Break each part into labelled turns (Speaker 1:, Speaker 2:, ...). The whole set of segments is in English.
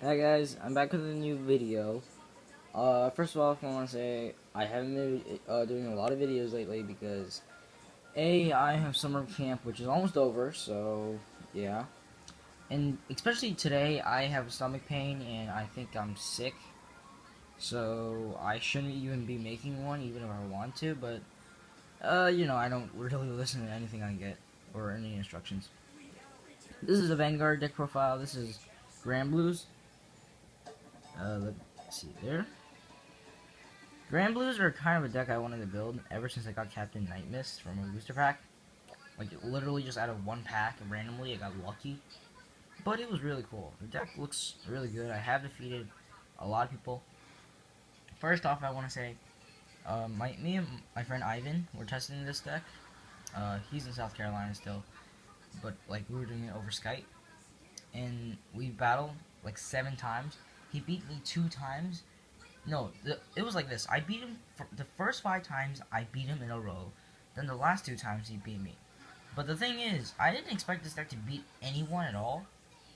Speaker 1: Hi guys, I'm back with a new video. First of all, I want to say I haven't been doing a lot of videos lately because I have summer camp, which is almost over, so yeah. And especially today, I have stomach pain and I think I'm sick, so I shouldn't even be making one, even if I want to. But I don't really listen to anything I get or any instructions. This is a Vanguard deck profile. This is granblues. Let's see there. Granblues are kind of a deck I wanted to build ever since I got Captain Night Mist from a booster pack. Like, literally just out of one pack, randomly, I got lucky. But it was really cool. The deck looks really good. I have defeated a lot of people. First off, I want to say, me and my friend Ivan were testing this deck. He's in South Carolina still, but like we were doing it over Skype, and we battled like 7 times. He beat me 2 times. No, it was like this. I beat him for the first 5 times. I beat him in a row. Then the last 2 times he beat me. But the thing is, I didn't expect this deck to beat anyone at all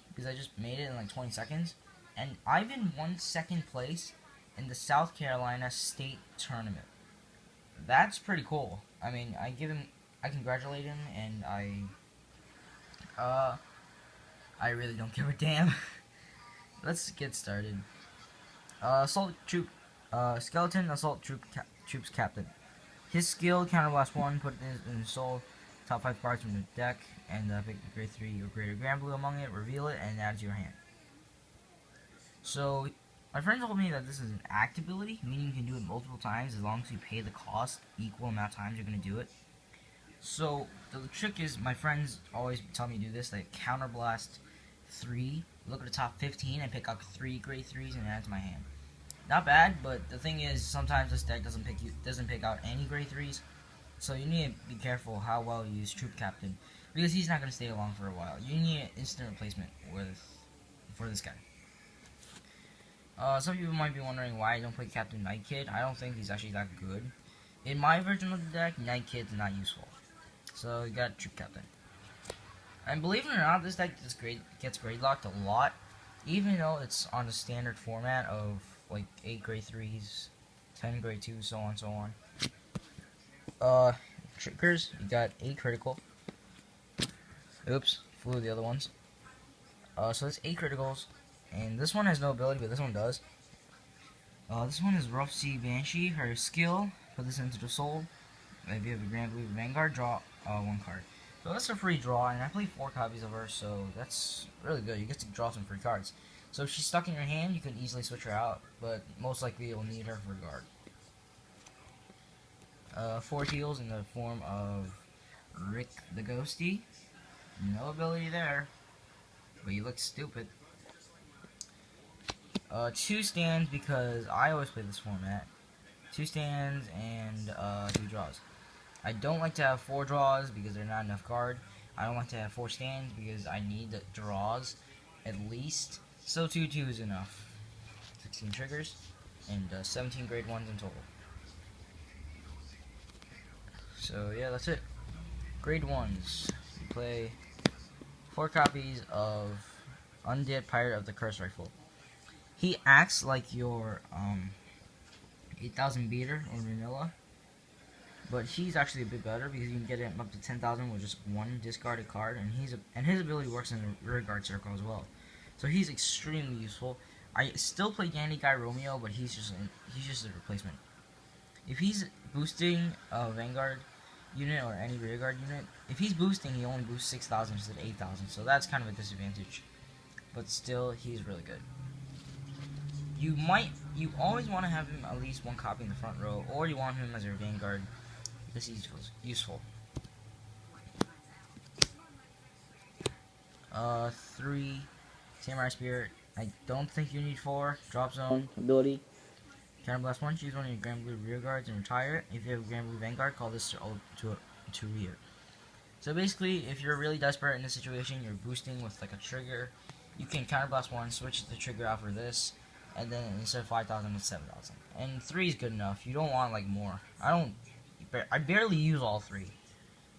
Speaker 1: because I just made it in like 20 seconds. And Ivan won 2nd place in the South Carolina State Tournament. That's pretty cool. I mean, I congratulate him, and I really don't give a damn. Let's get started. Assault troop, skeleton assault troops captain. His skill counterblast 1, put it in soul, top 5 cards from the deck, and pick the grade 3 or greater granblue among it, reveal it, and add it to your hand. So, my friend told me that this is an act ability, meaning you can do it multiple times as long as you pay the cost equal amount of times you're going to do it. So, the trick is, my friends always tell me to do this, like counterblast 3, look at the top 15 and pick out 3 grade 3s and add to my hand. Not bad, but the thing is, sometimes this deck doesn't pick out any grade 3s, so you need to be careful how well you use Troop Captain, because he's not going to stay along for a while. You need an instant replacement for this guy. Some people might be wondering why I don't play Captain Night Kid. I don't think he's actually that good. In my version of the deck, Night Kid's not useful. So you got Troop Captain. And believe it or not, this deck gets grade locked a lot, even though it's on the standard format of like 8 grade 3s, 10 grade 2s, so on, so on. Triggers, you got 8 critical. Oops, flew the other ones. So it's 8 criticals, and this one has no ability, but this one does. This one is Rough Sea Banshee. Her skill, put this into the soul. If you have a granblue Vanguard, draw 1 card. So that's a free draw, and I play 4 copies of her, so that's really good. You get to draw some free cards. So if she's stuck in your hand, you can easily switch her out, but most likely you'll need her for guard. 4 heals in the form of Rick the Ghosty. No ability there, but you look stupid. 2 stands, because I always play this format. 2 stands and 2 draws. I don't like to have 4 draws because they're not enough card. I don't like to have 4 stands because I need the draws at least. So 2 is enough. 16 triggers and 17 grade 1s in total. So yeah, that's it. Grade 1s. You play 4 copies of Undead Pirate of the Curse Rifle. He acts like your 8,000 beater or vanilla. But he's actually a bit better because you can get him up to 10,000 with just 1 discarded card, and his ability works in the rear guard circle as well. So he's extremely useful. I still play Dandy Guy Romeo, but he's just a replacement. If he's boosting a Vanguard unit or any rear guard unit, if he's boosting, he only boosts 6,000 instead of 8,000. So that's kind of a disadvantage. But still, he's really good. You always want to have him at least 1 copy in the front row, or you want him as your Vanguard. This is useful. 3 Samurai Spirit. I don't think you need 4. Drop Zone ability. Counterblast 1. Choose one of your granblue rear guards and retire. If you have a granblue Vanguard, call this to rear. So basically, if you're really desperate in this situation, you're boosting with like a trigger. You can counterblast 1, switch the trigger out for this, and then instead of 5,000, it's 7,000. And 3 is good enough. You don't want like more. I barely use all 3.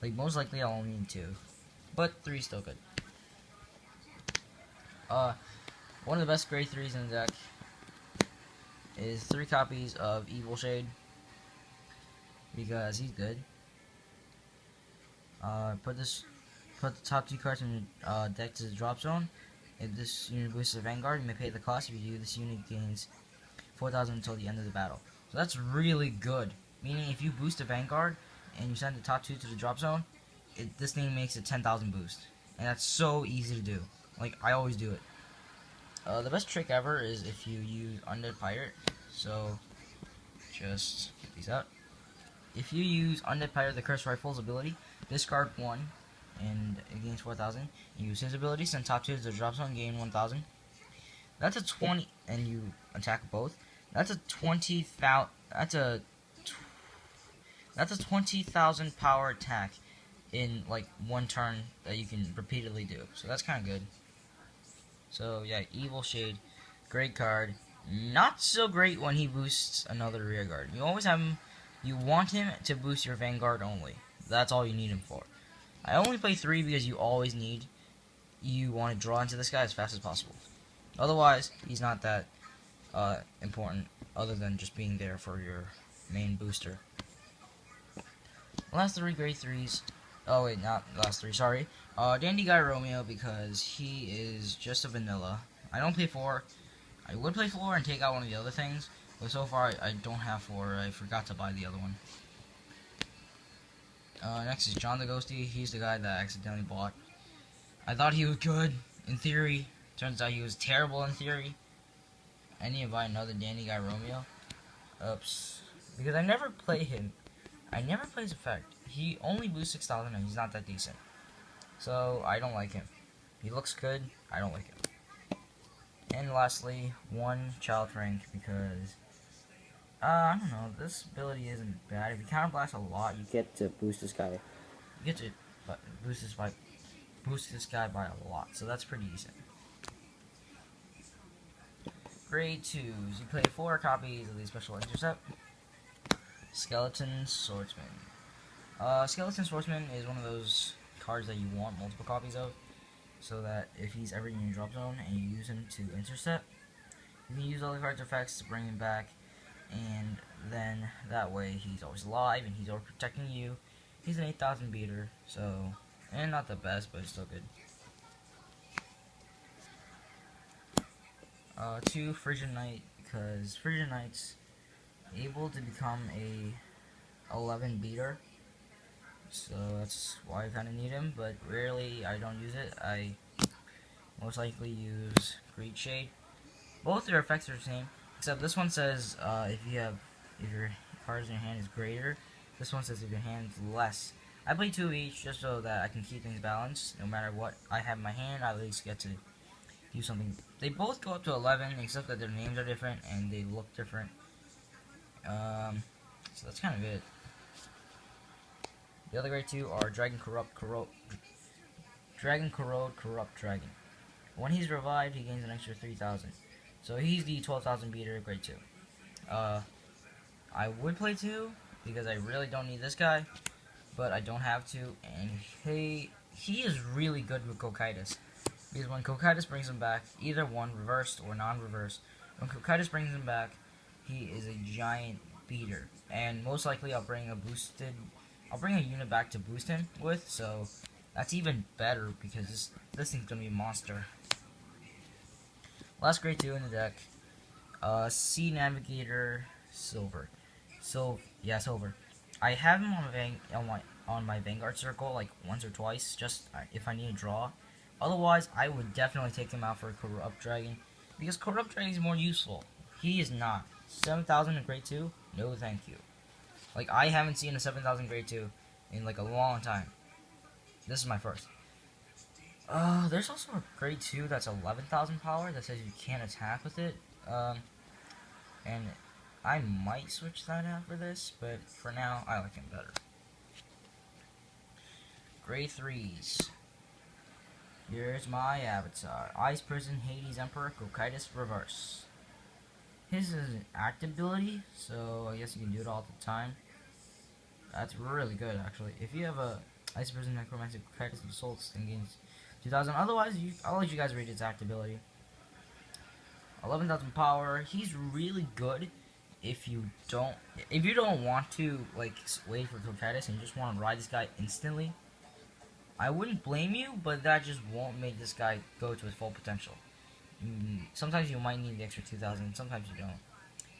Speaker 1: Like, most likely I'll only need 2. But 3 is still good. One of the best grade 3s in the deck is 3 copies of Evil Shade, because he's good. Put the top 2 cards in your deck to the drop zone. If this unit boosts the Vanguard, you may pay the cost. If you do, this unit gains 4,000 until the end of the battle. So that's really good. Meaning, if you boost a Vanguard and you send the top 2 to the drop zone, this thing makes a 10,000 boost. And that's so easy to do. Like, I always do it. The best trick ever is if you use Undead Pirate. So, just get these out. If you use Undead Pirate, the Cursed Rifle's ability, discard 1, and it gains 4,000. Use his ability, send top 2 to the drop zone, gain 1,000. That's a 20, and you attack both. That's a 20,000. That's a 20,000 power attack in like one turn that you can repeatedly do. So that's kind of good. So yeah, Evil Shade, great card. Not so great when he boosts another rear guard. You always have him. You want him to boost your Vanguard only. That's all you need him for. I only play 3 because you always need. You want to draw into this guy as fast as possible. Otherwise, he's not that important, other than just being there for your main booster. Last 3 grade 3s. Oh wait, not last 3. Sorry. Dandy Guy Romeo, because he is just a vanilla. I don't play 4. I would play 4 and take out one of the other things, but so far I don't have 4. I forgot to buy the other one. Next is John the Ghosty. He's the guy that I accidentally bought. I thought he was good in theory. Turns out he was terrible in theory. I need to buy another Dandy Guy Romeo. Oops. Because I never play him. I never play his effect. He only boosts 6,000 and he's not that decent. So, I don't like him. He looks good. I don't like him. And lastly, 1 Child Rank, because I don't know, this ability isn't bad. If you counterblast a lot, you get to boost this guy. You get to boost this guy by a lot, so that's pretty decent. Grade 2s, you play 4 copies of the Special Intercept. Skeleton Swordsman. Skeleton Swordsman is one of those cards that you want multiple copies of, so that if he's ever in your drop zone and you use him to intercept, you can use all the cards' effects to bring him back, and then that way he's always alive and he's always protecting you. He's an 8,000 beater, so, and not the best, but it's still good. 2 Frisian Knight, because Frisian Knight's able to become a 11 beater, so that's why I kind of need him, but rarely I don't use it. I most likely use Greed Shade. Both their effects are the same, except this one says if your cards in your hand is greater. This one says if your hand is less. I play 2 of each just so that I can keep things balanced. No matter what I have in my hand, I at least get to do something. They both go up to 11, except that their names are different and they look different. So that's kind of it. The other grade 2 are Dragon Corrode, Corrupt Dragon. When he's revived, he gains an extra 3,000. So he's the 12,000 beater, grade 2. I would play 2 because I really don't need this guy, but I don't have to. And he is really good with Cocytus, because when Cocytus brings him back, either one, reversed or non-reversed, when Cocytus brings him back, he is a giant beater. And most likely I'll bring a unit back to boost him with, so that's even better because this thing's gonna be a monster. Last grade 2 in the deck, Sea Navigator Silver. Silver. I have him on my Vanguard circle like once or twice, just if I need a draw. Otherwise, I would definitely take him out for Corrupt Dragon, because Corrupt Dragon is more useful. He is not. 7,000 in grade 2? No thank you. Like, I haven't seen a 7,000 grade 2 in like a long time. This is my first. There's also a grade 2 that's 11,000 power that says you can't attack with it. And I might switch that after this, but for now, I like him better. Grade 3s. Here's my avatar. Ice Prison, Hades Emperor, Cocytus Reverse. His is an active ability, so I guess you can do it all the time. That's really good, actually. If you have a Ice Prison, Necromantic, Cocytus, and Assaults, then gains 2,000. Otherwise, I'll let you guys read its active ability. 11,000 power. He's really good if you don't want to like wait for Coquetus and you just want to ride this guy instantly. I wouldn't blame you, but that just won't make this guy go to his full potential. Sometimes you might need the extra 2,000, sometimes you don't.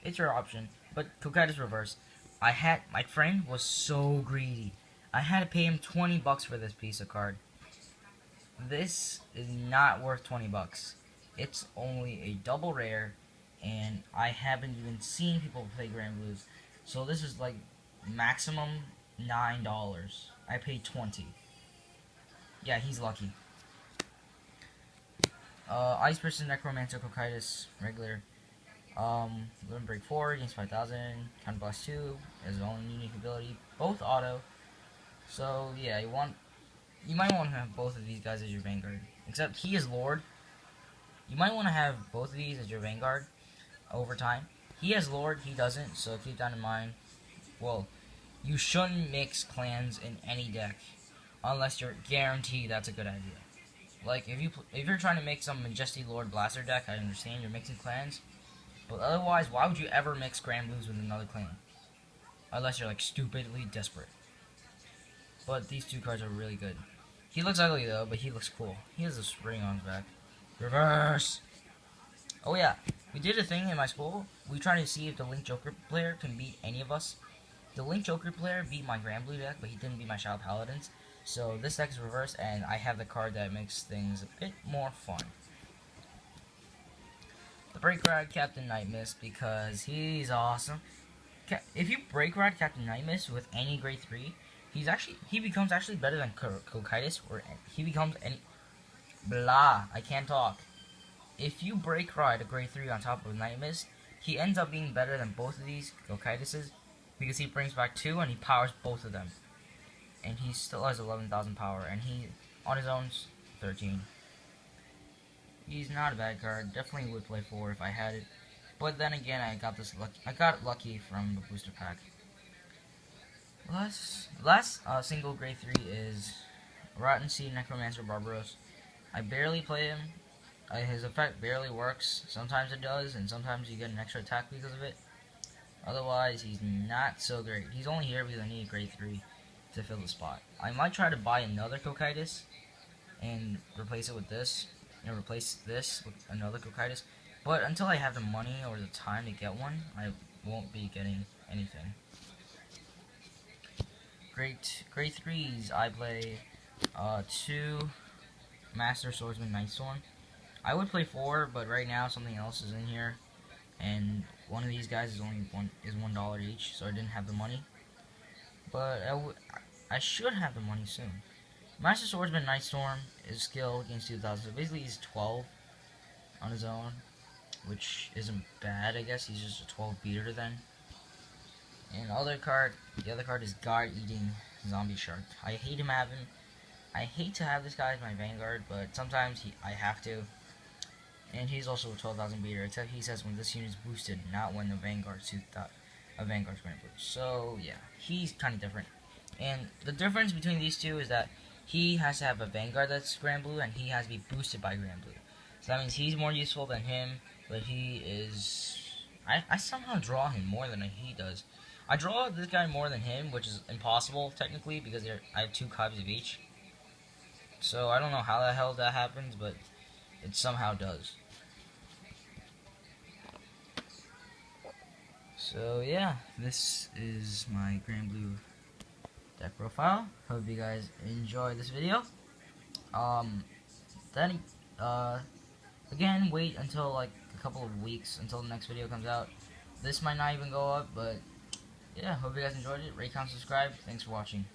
Speaker 1: It's your option, but Coquetus reverse. My friend was so greedy. I had to pay him 20 bucks for this piece of card. This is not worth 20 bucks. It's only a double rare, and I haven't even seen people play granblues. So this is like maximum $9. I paid 20. Yeah, he's lucky. Ice Person, Necromancer, Coquetus, regular. Limit Break 4 against 5,000. Counter Blast 2 is his own unique ability. Both auto. So yeah, you might want to have both of these guys as your Vanguard. Except he is Lord. You might want to have both of these as your Vanguard over time. He has Lord, he doesn't, so keep that in mind. Well, you shouldn't mix clans in any deck unless you're guaranteed that's a good idea. Like if you're trying to make some Majesty Lord Blaster deck, I understand you're mixing clans. But otherwise, why would you ever mix granblues with another clan? Unless you're like stupidly desperate. But these two cards are really good. He looks ugly though, but he looks cool. He has a spring on his back. Reverse! Oh yeah, we did a thing in my school. We tried to see if the Link Joker player can beat any of us. The Link Joker player beat my granblue deck, but he didn't beat my Shadow Paladins. So this deck is reversed, and I have the card that makes things a bit more fun. The Break Ride Captain Nightmist, because he's awesome. If you Break Ride Captain Nightmist with any grade 3, he becomes actually better than Coquetus, or he becomes any... Blah, I can't talk. If you Break Ride a grade 3 on top of Nightmist, he ends up being better than both of these Coquetuses, because he brings back 2 and he powers both of them. And he still has 11,000 power, and he, on his own, 13. He's not a bad card. Definitely would play 4 if I had it. But then again, I got lucky from the booster pack. Last single grade 3 is Rotten Seed Necromancer Barbaros. I barely play him. His effect barely works. Sometimes it does, and sometimes you get an extra attack because of it. Otherwise, he's not so great. He's only here because I need a grade 3 to fill the spot. I might try to buy another Coquetus and replace it with this. And replace this with another Coquetus. But until I have the money or the time to get one, I won't be getting anything. Grade 3s, I play 2 Master Swordsman Nightstorm. I would play 4, but right now something else is in here, and one of these guys is only $1 each, so I didn't have the money. But I should have the money soon. Master Swordsman Nightstorm is skill against 2,000, so basically he's 12 on his own, which isn't bad, I guess. He's just a 12 beater then. And the other card is Guard Eating Zombie Shark. I hate him having. I hate to have this guy as my Vanguard, but sometimes I have to. And he's also a 12,000 beater, except he says when this unit is boosted, not when the Vanguard's granblue. So yeah, he's kind of different. And the difference between these two is that he has to have a Vanguard that's granblue, and he has to be boosted by granblue. So that means he's more useful than him, but he is... I somehow draw him more than he does. I draw this guy more than him, which is impossible, technically, because I have 2 copies of each. So I don't know how the hell that happens, but it somehow does. So yeah, this is my granblue deck profile. Hope you guys enjoy this video. Again, wait until like a couple of weeks until the next video comes out. This might not even go up, but yeah, hope you guys enjoyed it. Rate, comment, subscribe. Thanks for watching.